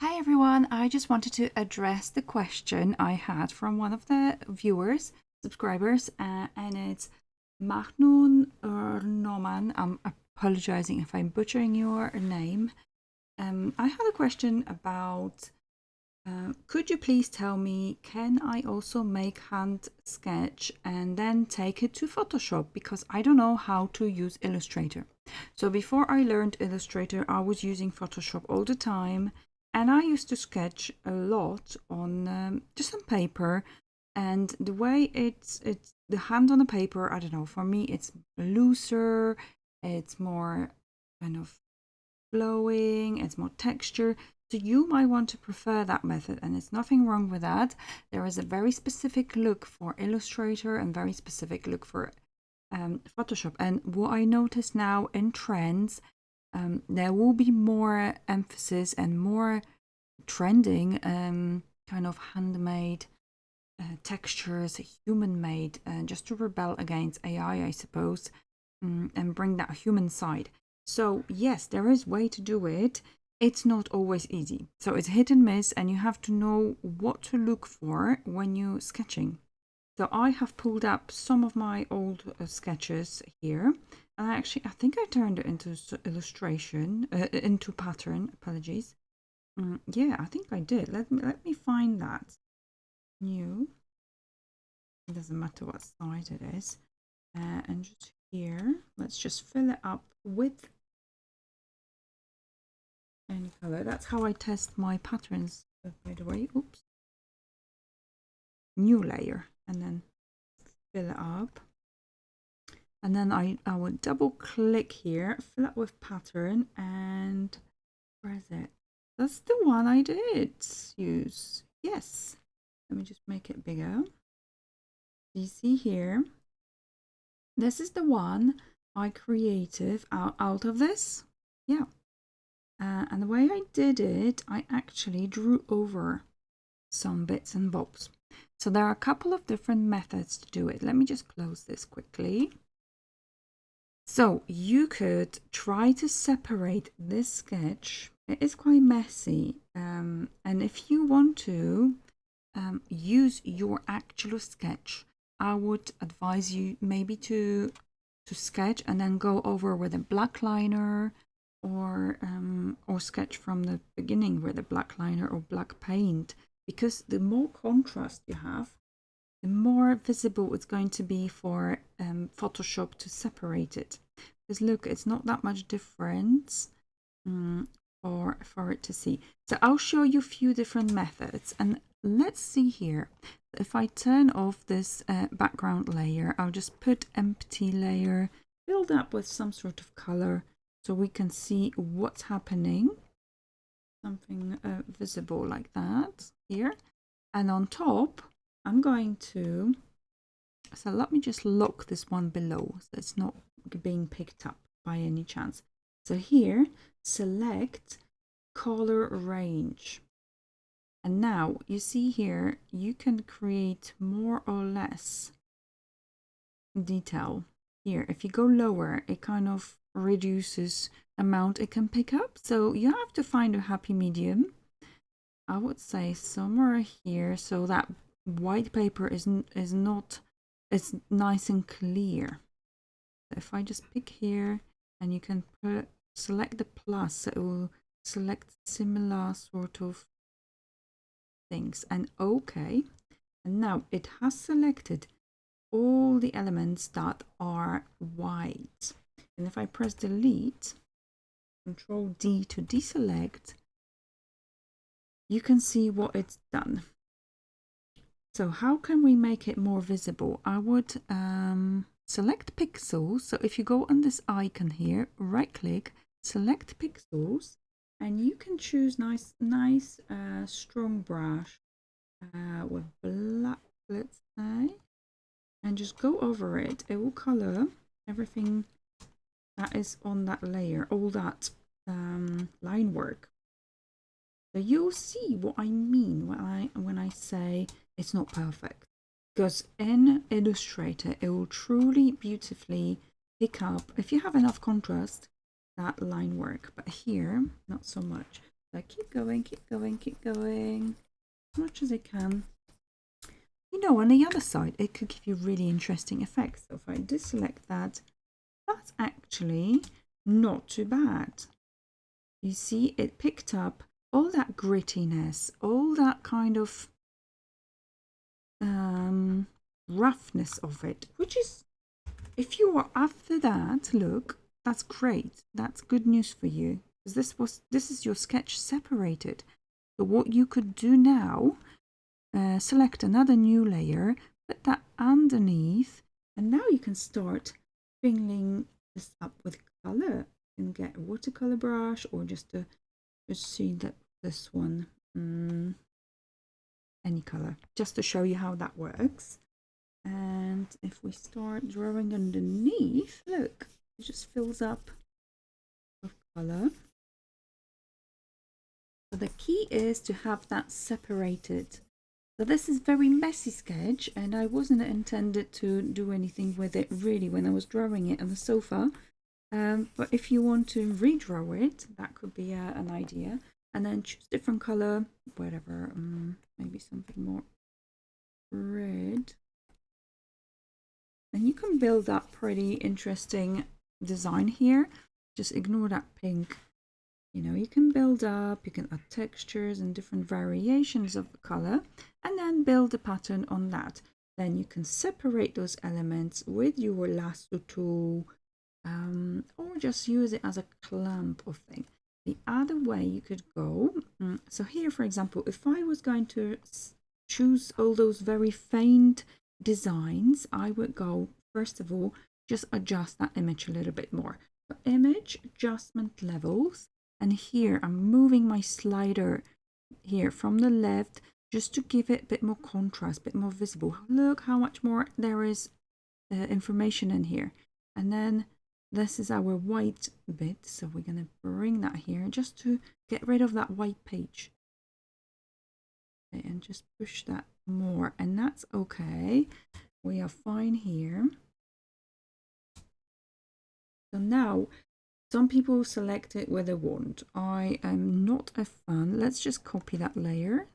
Hi everyone, I just wanted to address the question I had from one of the viewers, subscribers, and it's Magnun or Noman. I'm apologizing if I'm butchering your name. I had a question about could you please tell me, can I also make hand sketch and then take it to Photoshop because I don't know how to use Illustrator. So before I learned Illustrator, I was using Photoshop all the time, and I used to sketch a lot on just on paper. And the way it's the hand on the paper, I don't know, for me it's looser, it's more kind of flowing, it's more texture. So you might want to prefer that method, and there's nothing wrong with that. There is a very specific look for Illustrator and very specific look for Photoshop. And what I notice now in trends, there will be more emphasis and more trending kind of handmade textures, human-made, just to rebel against AI, I suppose, and bring that human side. So yes, there is a way to do it. It's not always easy. So it's hit and miss, and you have to know what to look for when you're sketching. So I have pulled up some of my old sketches here, and I think I turned it into illustration, into pattern. Apologies. Yeah, I think I did. Let me find that. New. It doesn't matter what size it is, and just here, let's just fill it up with any color. That's how I test my patterns, by the way. Oops. New layer, and then fill it up. And then I would double click here, fill it with pattern, and where is it? That's the one I did use. Yes. Let me just make it bigger. You see here, this is the one I created out of this. Yeah. And the way I did it, I actually drew over some bits and bobs. So there are a couple of different methods to do it. Let me just close this quickly. So you could try to separate this sketch. It is quite messy. And if you want to use your actual sketch, I would advise you maybe to sketch and then go over with a black liner, or sketch from the beginning with a black liner or black paint, because the more contrast you have, the more visible it's going to be for Photoshop to separate it. Because look, it's not that much difference for it to see. So I'll show you a few different methods, and let's see here. If I turn off this background layer, I'll just put empty layer, build up with some sort of color so we can see what's happening. Something visible like that here. And on top, I'm going to, so let me just lock this one below so it's not being picked up by any chance. So here, select color range. And now you see here, you can create more or less detail. Here, if you go lower, it kind of reduces amount it can pick up. So you have to find a happy medium. I would say somewhere here, so that white paper is not, it's nice and clear. If I just pick here, and you can select the plus, so it will select similar sort of things, and okay. And now it has selected all the elements that are white. And if I press delete, Control D to deselect, you can see what it's done. So how can we make it more visible? I would select pixels. So if you go on this icon here, right click, select pixels, and you can choose nice strong brush with black, let's say, and just go over it. It will color everything that is on that layer, all that line work. So you'll see what I mean when I say it's not perfect, because in Illustrator it will truly beautifully pick up, if you have enough contrast, that line work, but here not so much. So keep going, keep going, keep going, as much as I can. You know, on the other side, it could give you really interesting effects. So if I deselect that, that's actually not too bad. You see, it picked up all that grittiness, all that kind of roughness of it, which is, if you are after that look, that's great. That's good news for you, because this is your sketch separated. So what you could do now, select another new layer, put that underneath, and now you can start filling this up with color. You can get a watercolor brush, or just see that this one, any color, just to show you how that works. And if we start drawing underneath, look, it just fills up with color. So the key is to have that separated. So this is very messy sketch, and I wasn't intended to do anything with it really when I was drawing it on the sofa. But if you want to redraw it, that could be an idea. And then choose different color, whatever, maybe something more red. And you can build up pretty interesting design here. Just ignore that pink. You know, you can build up, you can add textures and different variations of the color, and then build a pattern on that. Then you can separate those elements with your lasso tool, or just use it as a clamp of thing. The other way you could go, so here, for example, if I was going to choose all those very faint designs, I would go, first of all, just adjust that image a little bit more. So image adjustment levels, and here I'm moving my slider here from the left just to give it a bit more contrast, a bit more visible. Look how much more there is information in here. And then this is our white bit, so we're going to bring that here just to get rid of that white page. Okay, and just push that more, and that's okay. We are fine here. So now, some people select it with a wand. I am not a fan. Let's just copy that layer,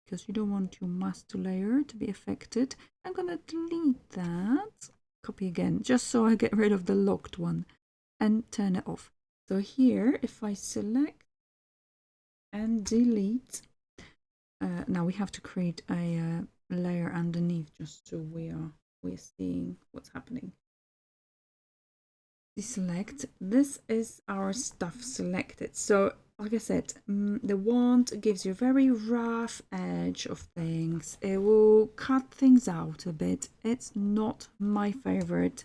because you don't want your master layer to be affected. I'm going to delete that. Copy again, just so I get rid of the locked one, and turn it off. So here, if I select and delete, now we have to create a layer underneath, just so we're seeing what's happening. Deselect. This is our stuff selected. So like I said, the wand gives you a very rough edge of things. It will cut things out a bit. It's not my favorite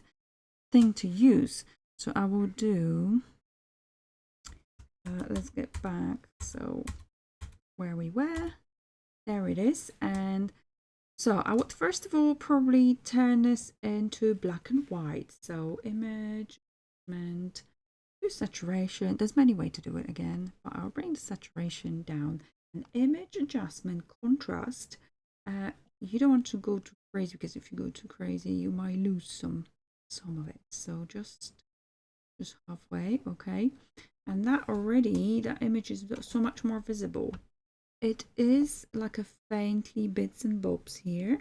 thing to use. So I will do, let's get back. So where we were, there it is. And so I would first of all probably turn this into black and white. So image, and do saturation. There's many ways to do it again, but I'll bring the saturation down. And image adjustment contrast. You don't want to go too crazy, because if you go too crazy, you might lose some of it. So just halfway, okay. And that already, that image is so much more visible. It is like a faintly bits and bobs here,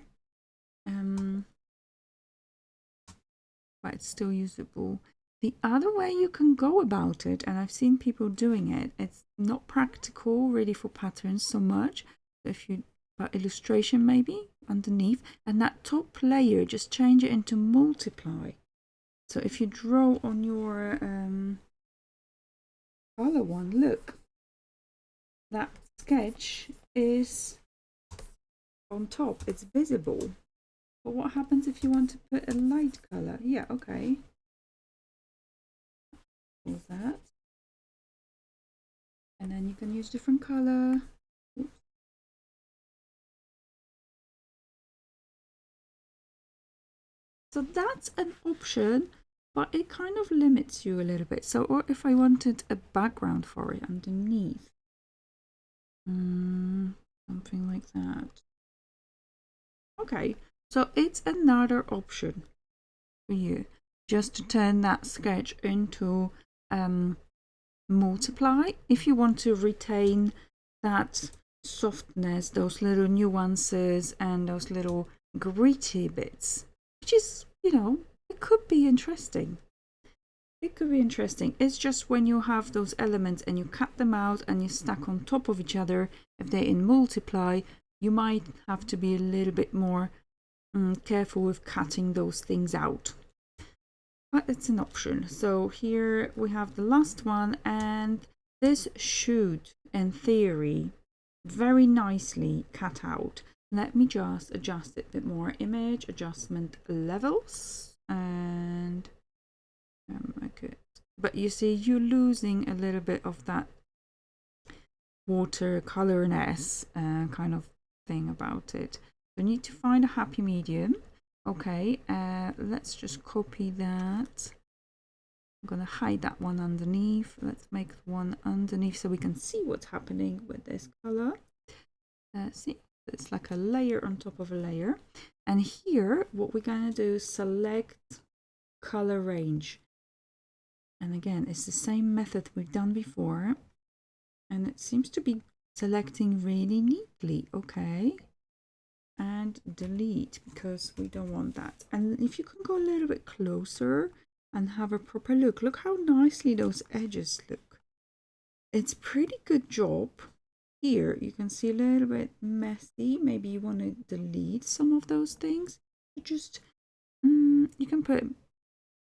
but it's still usable. The other way you can go about it, and I've seen people doing it, it's not practical really for patterns so much. If you, but illustration maybe underneath, and that top layer, just change it into multiply. So if you draw on your color one, look, that sketch is on top, it's visible. But what happens if you want to put a light color? Yeah, okay. Pause that. And then you can use different color. Oops. So that's an option, but it kind of limits you a little bit. So, or if I wanted a background for it underneath, something like that. Okay, so it's another option for you, just to turn that sketch into multiply if you want to retain that softness, those little nuances and those little gritty bits, which is, you know, it could be interesting. It could be interesting. It's just when you have those elements and you cut them out and you stack on top of each other, if they're in multiply, you might have to be a little bit more careful with cutting those things out. But it's an option. So here we have the last one, and this should, in theory, very nicely cut out. Let me just adjust it a bit more. Image adjustment levels, and good. But you see, you're losing a little bit of that watercolorness kind of thing about it. So you need to find a happy medium. Okay, let's just copy that. I'm going to hide that one underneath. Let's make one underneath so we can see what's happening with this color. See, it's like a layer on top of a layer. And here, what we're going to do is select color range. And again, it's the same method we've done before. And it seems to be selecting really neatly. Okay. And delete, because we don't want that. And if you can go a little bit closer and have a proper look, look how nicely those edges look. It's a pretty good job. Here you can see a little bit messy. Maybe you want to delete some of those things. Just you can put,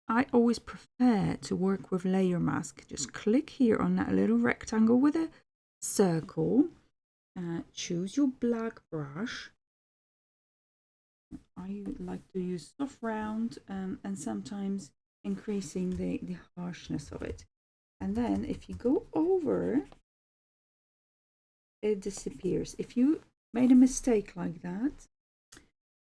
I always prefer to work with layer mask. Just click here on that little rectangle with a circle. Choose your black brush. I like to use soft round and sometimes increasing the harshness of it. And then if you go over, it disappears. If you made a mistake like that,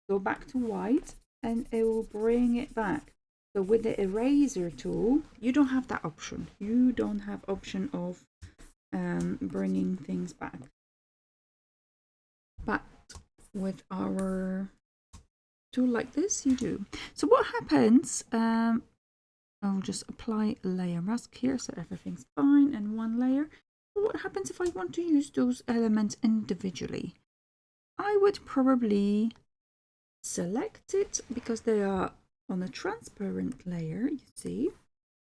go back to white and it will bring it back. So with the eraser tool, you don't have that option. You don't have option of bringing things back. But with our tool like this, you do. So what happens, I'll just apply a layer mask here so everything's fine in one layer. What happens if I want to use those elements individually? I would probably select it because they are on a transparent layer, you see.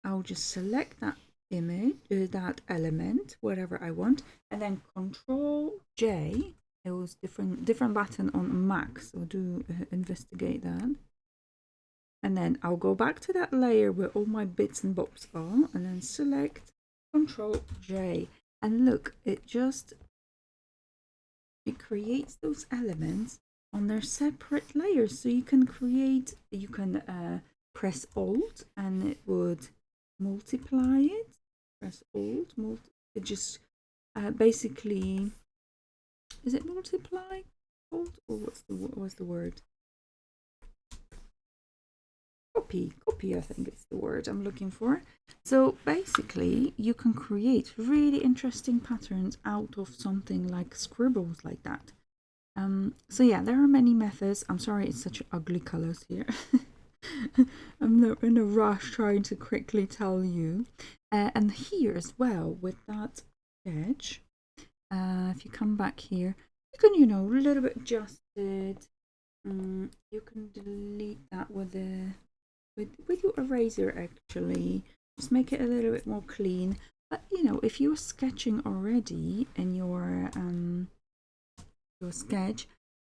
I'll just select that image, that element, whatever I want, and then Control J. It was different button on Mac, so do investigate that. And then I'll go back to that layer where all my bits and bobs are, and then select Control J. And look, it creates those elements on their separate layers. So you can press Alt and it would multiply it. Press Alt, it just basically, is it multiply? Alt, or what's the word? Copy, I think it's the word I'm looking for. So basically you can create really interesting patterns out of something like scribbles like that. So yeah, there are many methods. I'm sorry it's such ugly colors here. I'm not in a rush trying to quickly tell you. And here as well with that sketch, if you come back here, you can, a little bit adjust it. You can delete that with your eraser actually. Just make it a little bit more clean. But if you're sketching already in your sketch,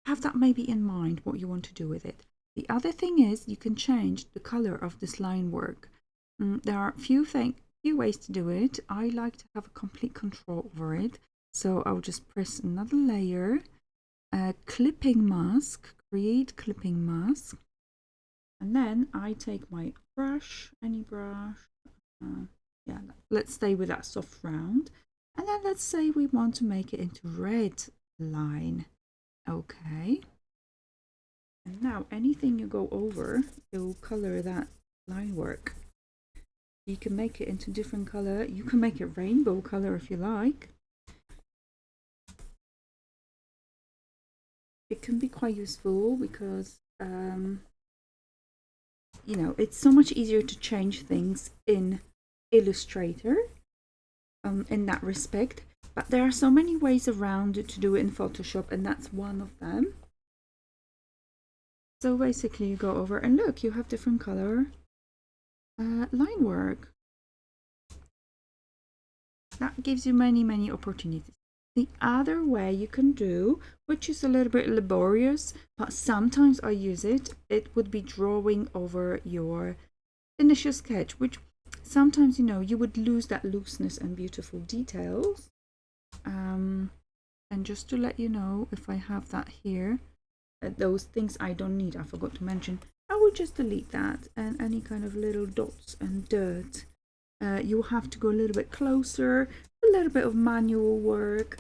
have that maybe in mind what you want to do with it. The other thing is you can change the color of this line work. There are a few ways to do it. I like to have a complete control over it. So I'll just press another layer, clipping mask, create clipping mask. And then I take my brush, any brush, yeah, let's stay with that soft round. And then let's say we want to make it into red line. Okay. And now anything you go over, it will color that line work. You can make it into different color. You can make it rainbow color if you like. It can be quite useful because it's so much easier to change things in Illustrator in that respect. But there are so many ways around to do it in Photoshop, and that's one of them. So basically you go over and look, you have different color line work. That gives you many opportunities. The other way you can do, which is a little bit laborious, but sometimes I use it, it would be drawing over your initial sketch, which sometimes, you know, you would lose that looseness and beautiful details. And just to let you know, if I have that here, those things I don't need, I forgot to mention, I will just delete that, and any kind of little dots and dirt. You'll have to go a little bit closer, a little bit of manual work.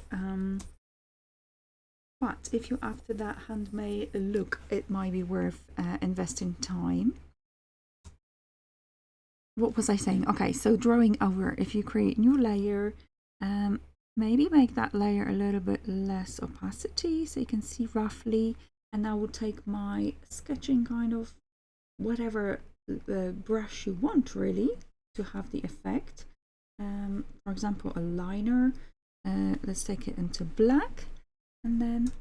But if you're after that handmade look, it might be worth investing time. What was I saying? Okay, so drawing over, if you create new layer, maybe make that layer a little bit less opacity so you can see roughly. And I will take my sketching kind of whatever brush you want really to have the effect. For example, a liner. Let's take it into black, and then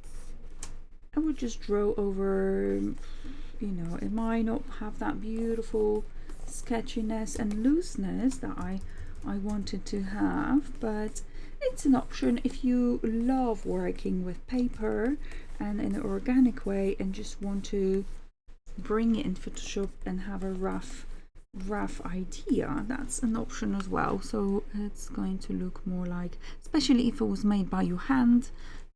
I would just draw over. You know, it might not have that beautiful sketchiness and looseness that I wanted to have, but it's an option if you love working with paper and in an organic way and just want to bring it in Photoshop and have a rough idea. That's an option as well. So it's going to look more like, especially if it was made by your hand,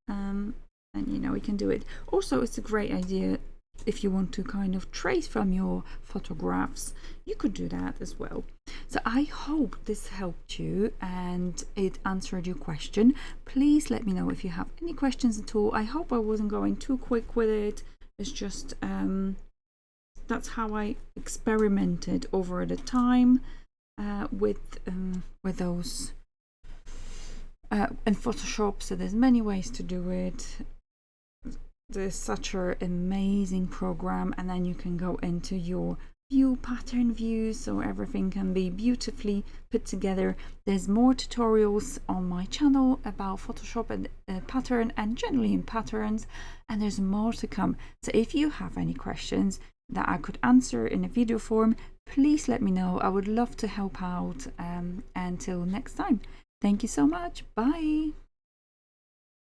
and you know, we can do it. Also, it's a great idea if you want to kind of trace from your photographs, you could do that as well. So I hope this helped you and it answered your question. Please let me know if you have any questions at all. I hope I wasn't going too quick with it. It's just that's how I experimented over the time with those in Photoshop. So there's many ways to do it. There's such an amazing program, and then you can go into your view pattern views so everything can be beautifully put together. There's more tutorials on my channel about Photoshop and pattern and generally in patterns, and there's more to come. So if you have any questions that I could answer in a video form, please let me know. I would love to help out. Until next time, thank you so much. Bye.